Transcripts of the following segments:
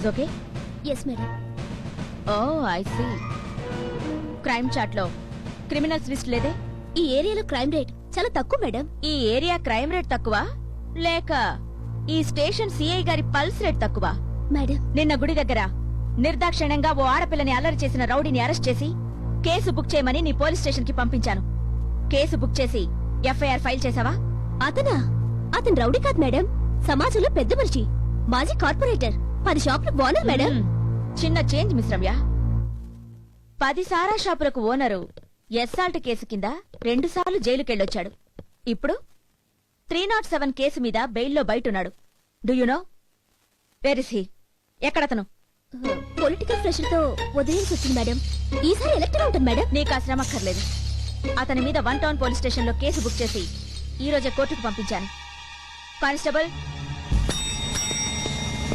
Everything okay? Yes madam. Oh I see. Crime chart లో criminals list లేదే? ఈ ఏరియాలో క్రైమ్ రేట్ చాలా తక్కువ మేడం. ఈ ఏరియా క్రైమ్ రేట్ తక్కువ లేక ఈ స్టేషన్ సిఐ గారి పల్స్ రేట్ తక్కువ? మేడం, నిన్న గుడి దగ్గర నిర్దాక్షిణ్యంగా ఓ ఆడపిల్లని అల్లరి చేసిన రౌడీని అరెస్ట్ చేసి కేసు బుక్ చేయమని నీ పోలీస్ స్టేషన్ కి పంపించాను. కేసు బుక్ చేసి ఎఫ్ఐఆర్ ఫైల్ చేసావా? అతను రౌడీ కాదు మేడం, సమాజంలో పెద్ద మనిషి, మాజీ కార్పొరేటర్, 10 షాపులకు ఓనర్ మేడం. చిన్న చేంజ్ మిస్ రమ్య. 10 సారా షాపులకు ఓనరు ఎస్సాల్ట్ కేసు కింద 2 సార్లు జైలుకెళ్ళొచ్చాడు. ఇప్పుడు 307 కేసు మీద బెయిల్లో బయటున్నాడు. Do you know where is he? ఎక్కడతను? పొలిటికల్ ప్రెషర్ తో వదిలేసి వచ్చింది మేడం. ఈసారి ఎలక్టర్ ఉంటుంది మేడం. నీకు ఆ శ్రమ అక్కర్లేదు. అతని మీద 1 టౌన్ పోలీస్ స్టేషన్ లో కేసు బుక్ చేసి ఈ రోజే కోర్టుకు పంపించాను. కానిస్టేబుల్.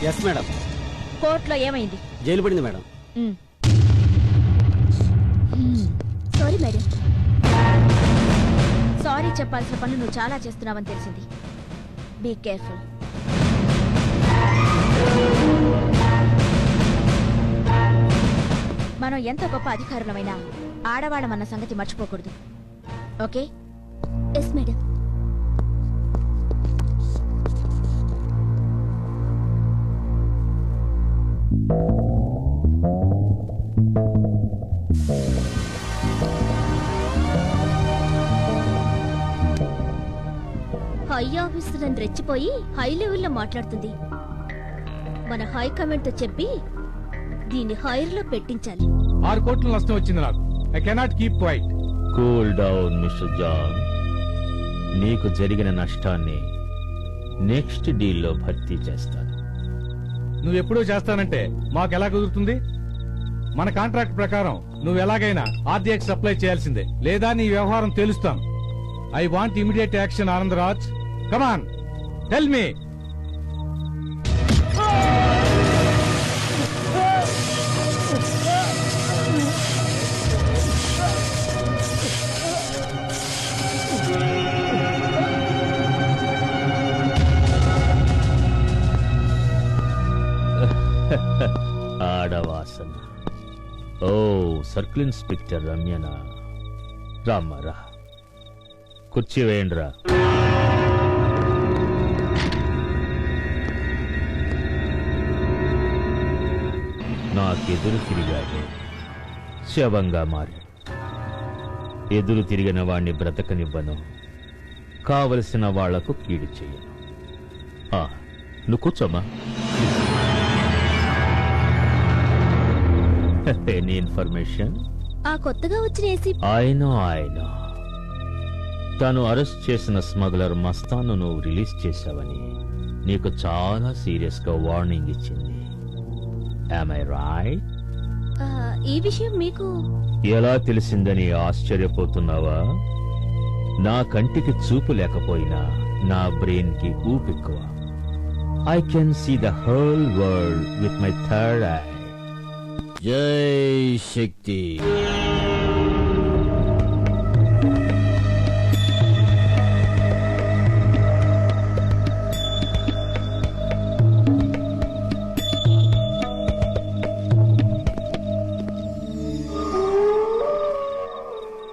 Yes madam. కోర్టులో ఏమైంది? జైలు పడింది మేడం. Sorry madam. సారీ చెప్పాల్సిన పనులు నువ్వు చాలా చేస్తున్నావని తెలిసింది. Be careful. మనం ఎంత గొప్ప అధికారులమైనా ఆడవాళ్ళమన్న సంగతి మర్చిపోకూడదు. Okay? Yes madam. High officer అని రెచ్చిపోయి హై లెవెల్లో మాట్లాడుతుంది. మన హై కమాండ్ తో చెప్పి దీన్ని హైర్ లో పెట్టించాలి. 6 కోట్ల నష్టం వచ్చింది నాకు. I cannot keep quiet. Cool down mister John. నీకు జరిగిన నష్టాన్ని నెక్స్ట్ డీల్లో భర్తీ చేస్తాను. నువ్వు ఎప్పుడూ చేస్తానంటే మాకెలా కుదురుతుంది? మన కాంట్రాక్ట్ ప్రకారం నువ్వు ఎలాగైనా ఆర్డీఎక్స్ సప్లై చేయాల్సిందే, లేదా నీ వ్యవహారం తేలుస్తాను. I want immediate action Anandraj. Come on, tell me. ఆడవాసన. ఓ సర్కిల్ ఇన్స్పెక్టర్ రమ్యనా, రామ్మరా, కుర్చీ వేయండిరా. నాకెదురు తిరిగాడు, శవంగా మారాడు. ఎదురు తిరిగిన వాణ్ణి బ్రతకనివ్వను, కావలసిన వాళ్లకు కీడు చెయ్యను. నువ్వు కూర్చోమ్మా. Any information? ఆ కొత్తగా వచ్చిన ఏసీ ఆయన తను అరెస్ట్ చేసిన స్మగ్లర్ మస్తాను నువ్వు రిలీజ్ చేశావని నీకు చాలా సీరియస్ గా వార్నింగ్ ఇచ్చింది. Am I right? ఈ విషయం మీకు ఎలా తెలిసిందని ఆశ్చర్యపోతున్నావా? నా కంటికి చూపు లేకపోయినా నా బ్రెయిన్ కి ఊపెక్కువ. I can see the whole world with my third eye. జై శక్తి.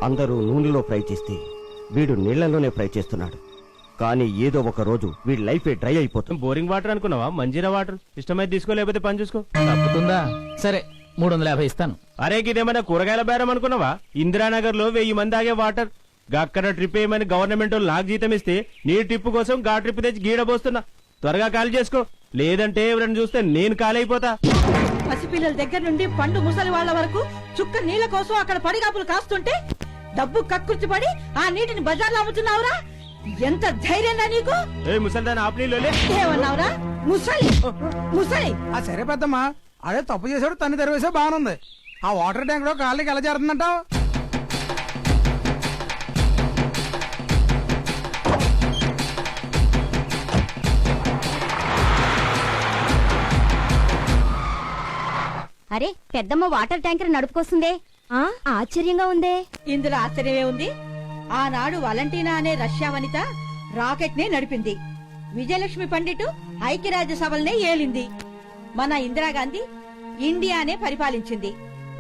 అందరూ నూనెలో ఫ్రై చేస్తే వీడు నీళ్లలోనే ఫ్రై చేస్తున్నాడు. కానీ ఏదో ఒక రోజు వీడి లైఫ్ డ్రై అయిపోతుంది. బోరింగ్ వాటర్ అనుకున్నావా? మంజీరా వాటర్ ఇష్టమైతే తీసుకో, లేకపోతే పని చూసుకో. తప్పుతుందా? సరే 350 ఇస్తాను. అరే ఇదేమైనా కూరగాయల బేరం అనుకున్నావా? ఇందిరానగర్ లో 1000 మంది ఆగే వాటర్ అక్కడ ట్రిప్ వేయమని గవర్నమెంట్ నాకు జీతం ఇస్తే నీ ట్రిప్ కోసం గా ట్రిప్ తెచ్చి గీడబోస్తున్నా. త్వరగా ఖాళీ చేసుకో, లేదంటే ఎవరైనా చూస్తే నేను ఖాళీ అయిపోతా. పసిపిల్లల దగ్గర నుండి పండు ముసలి వాళ్ళ వరకు చుక్క నీళ్ల కోసం అక్కడ పడిగాపులు కాస్తుంటే డబ్బు కక్కుర్చి పడి ఆ నీటిని బజార్లో అమ్ముతున్నావురా? ఎంత ధైర్యంగా నీకు? ముసలిదాన్ని ఆపనీలోలే. ఏమన్నావురా? ముసలి ముసలి. సరే పెద్దమ్మా, అదే తప్పు చేశాడు, తన్ని తెరవేసా బాగుంది. ఆ వాటర్ ట్యాంక్ లో కాళ్ళకి ఎలా జరుగుతుందంటావు? అరే పెద్దమ్మ వాటర్ ట్యాంకర్ నడుపుకొస్తుందే, ఆశ్చర్యంగా ఉందే. ఇందులో ఆశ్చర్యమే ఉంది. ఆనాడు వలంటీనా అనే రష్యా వనిత రాకెట్ నే నడిపింది. విజయలక్ష్మి పండిట్ ఐక్యరాజ్య సభలనే ఏలింది. మన ఇందిరాగాంధీ ఇండియానే పరిపాలించింది.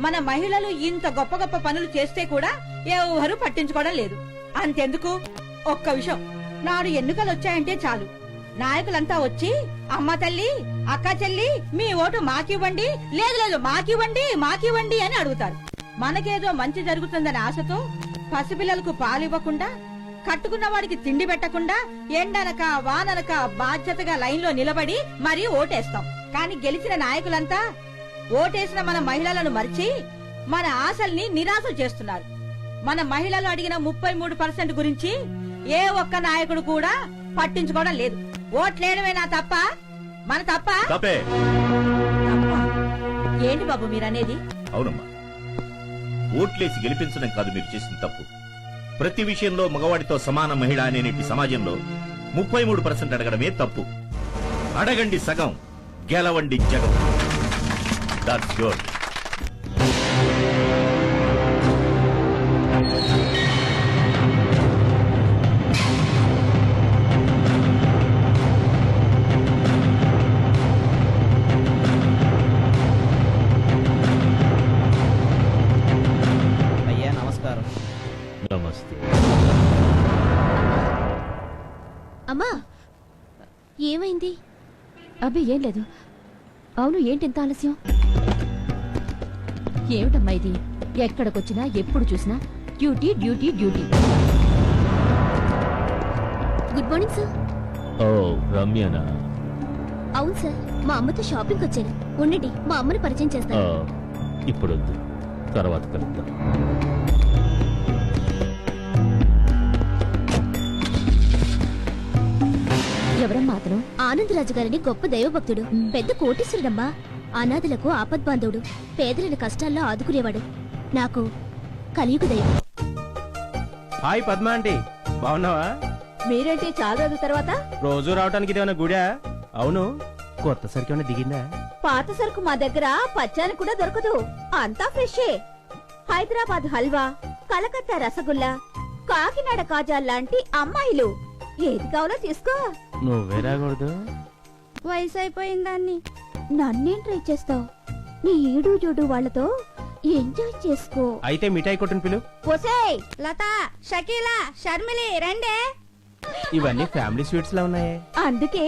మన మహిళలు ఇంత గొప్ప గొప్ప పనులు చేస్తే కూడా ఎవరు పట్టించుకోవడం లేదు. అంతెందుకు, ఒక్క విషయం, నాడు ఎన్నికలు వచ్చాయంటే చాలు నాయకులంతా వచ్చి అమ్మ తల్లి, అక్క చెల్లి, మీ ఓటు మాకివ్వండి, లేదు లేదు మాకివ్వండి అని అడుగుతారు. మనకేదో మంచి జరుగుతుందని ఆశతో పసిపిల్లలకు పాలివ్వకుండా, కట్టుకున్న వాడికి తిండి పెట్టకుండా, ఎండనక వాననక బాధ్యతగా లైన్లో నిలబడి మరీ ఓటేస్తాం. కాని గెలిచిన నాయకులంతా ఓటేసిన మన మహిళలను మరిచి మన ఆశల్ని నిరాశ చేస్తున్నారు. మన మహిళలు అడిగిన 33% గురించి ఏ ఒక్క నాయకుడు కూడా పట్టించుకోవడం లేదు. ఓట్లేయడమేనా తప్ప? మన తప్ప? తప్పే. తప్పా? ఏంటి బాబు మీరనేది? అవునమ్మా, ఓట్లేసి గెలిపించడం కాదు మీరు చేసిన తప్పు. ప్రతి విషయంలో మగవాడితో సమాన మహిళ అనే సమాజంలో 33% అడగడమే తప్పు. అడగండి సగం, గెలవండి జగం. That's good. అయ్యా నమస్కారం. నమస్తే. అమ్మా, ఏమైంది? అబ్బే ఏం లేదు. అవును, ఏంటి ఇంత ఆలస్యం? ఏమిటమ్మా ఇది? ఎక్కడికొచ్చినా ఎప్పుడు చూసినా duty duty duty. Good morning sir. ఓ రమ్యనా? అవును సార్, మా అమ్మతో షాపింగ్ వచ్చాను. ఉండండి, మా అమ్మని పరిచయం ఆ, చేస్తాను. ఇప్పుడొద్దు, తర్వాత కలుద్దాం. ఎవరమ్మా అతను? ఆనందరాజు గారిని గొప్ప దైవభక్తుడు, పెద్ద కోటీశ్వరుడమ్మా. అనాథలకు ఆపద్బాంధవుడు, పేదలను కష్టాల్లో ఆదుకునేవాడు. నాకు కలియుగ దైవం. హాయ్ పద్మ ఆంటీ, బాగున్నావా? మీరేంటి చాలా రోజుల తర్వాత? రోజు రావడానికి ఇదేమన్నా గుడా? అవును, కొత్త సరికి ఏమైనా దిగిందా? పాత సరుకు మా దగ్గర పచ్చాని కూడా దొరకదు, అంతా ఫ్రెషే. హైదరాబాద్ హల్వా, కలకత్తా రసగుల్లా, కాకినాడ కాజా లాంటి అమ్మాయిలు ఏది కావాలో తీసుకో. నువ్వే రాకూడదు. వయసు అయిపోయిందాన్ని నన్నేం ట్రై చేస్తావు? నీ ఈడు జోడు వాళ్ళతో ఎంజాయ్ చేసుకో. అయితే మిఠాయి కొట్టుని పిలు. ఒసేయ్ లత, షకీలా, షర్మిలి రండే. ఇవన్నీ ఫ్యామిలీ స్వీట్స్ లా ఉన్నాయే. అందుకే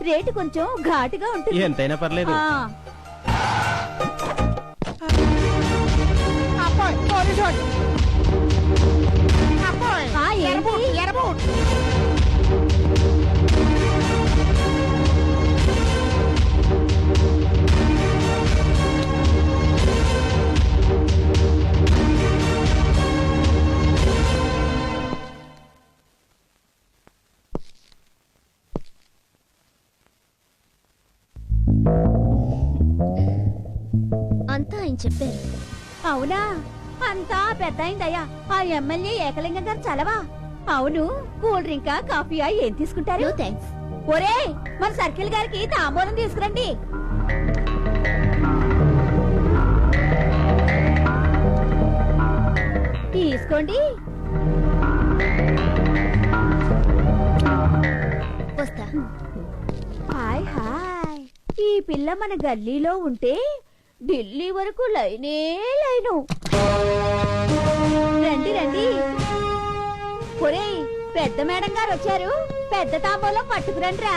రేటు కొంచెం ఘాటుగా ఉంటుంది. ఎంతైనా పర్లేదు. అంతా ఆయన చెప్పారు. అవునా? అంతా పెద్ద అయిందయ్యా. ఆ ఎమ్మెల్యే ఏకలింగం గారు చలవా? అవును, కూల్ డ్రింకా కాఫీయా ఏం తీసుకుంటారు? No thanks. ఒరే, మన సర్కిల్ గారికి తాంబూలం తీసుకురండి. తీసుకోండి. వస్తా. Hi hi. ఈ పిల్ల మన గల్లీలో ఉంటే ఢిల్లీ వరకు లైనే లైను. రండి రండి. ఒరేయ్, పెద్ద మేడం గారు వచ్చారు, పెద్ద తాంబూలం పట్టుకురండి రా.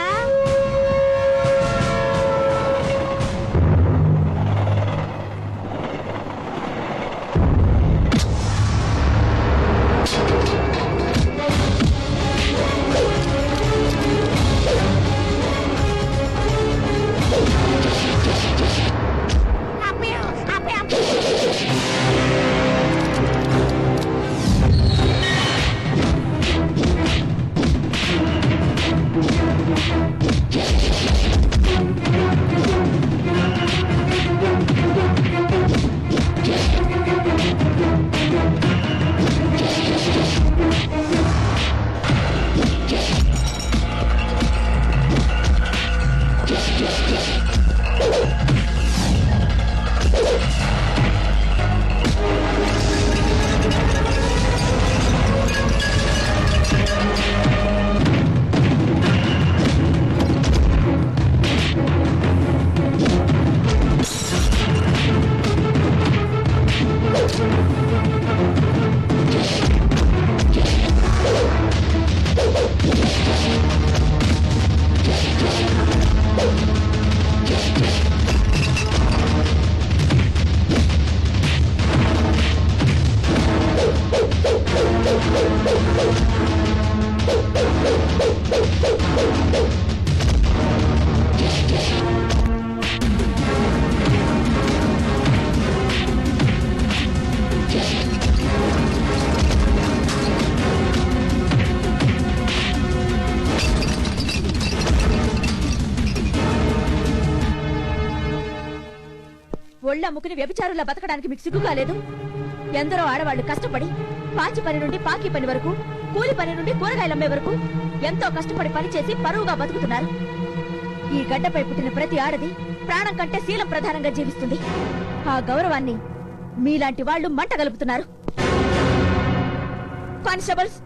ఒళ్ళమ్ముకుని వ్యభిచారులా బతకడానికి మీకు సిగ్గు కాలేదు? ఎందరో ఆడవాళ్లు కష్టపడి పాచి పని నుండి పాకి పని వరకు, కూలి పని నుండి కూరగాయలమ్మే వరకు ఎంతో కష్టపడి పనిచేసి పరువుగా బతుకుతున్నారు. ఈ గడ్డపై పుట్టిన ప్రతి ఆడది ప్రాణం కంటే శీలం ప్రధానంగా జీవిస్తుంది. ఆ గౌరవాన్ని మీలాంటి వాళ్లు మంట గలుపుతున్నారు. కానిస్టేబుల్స్,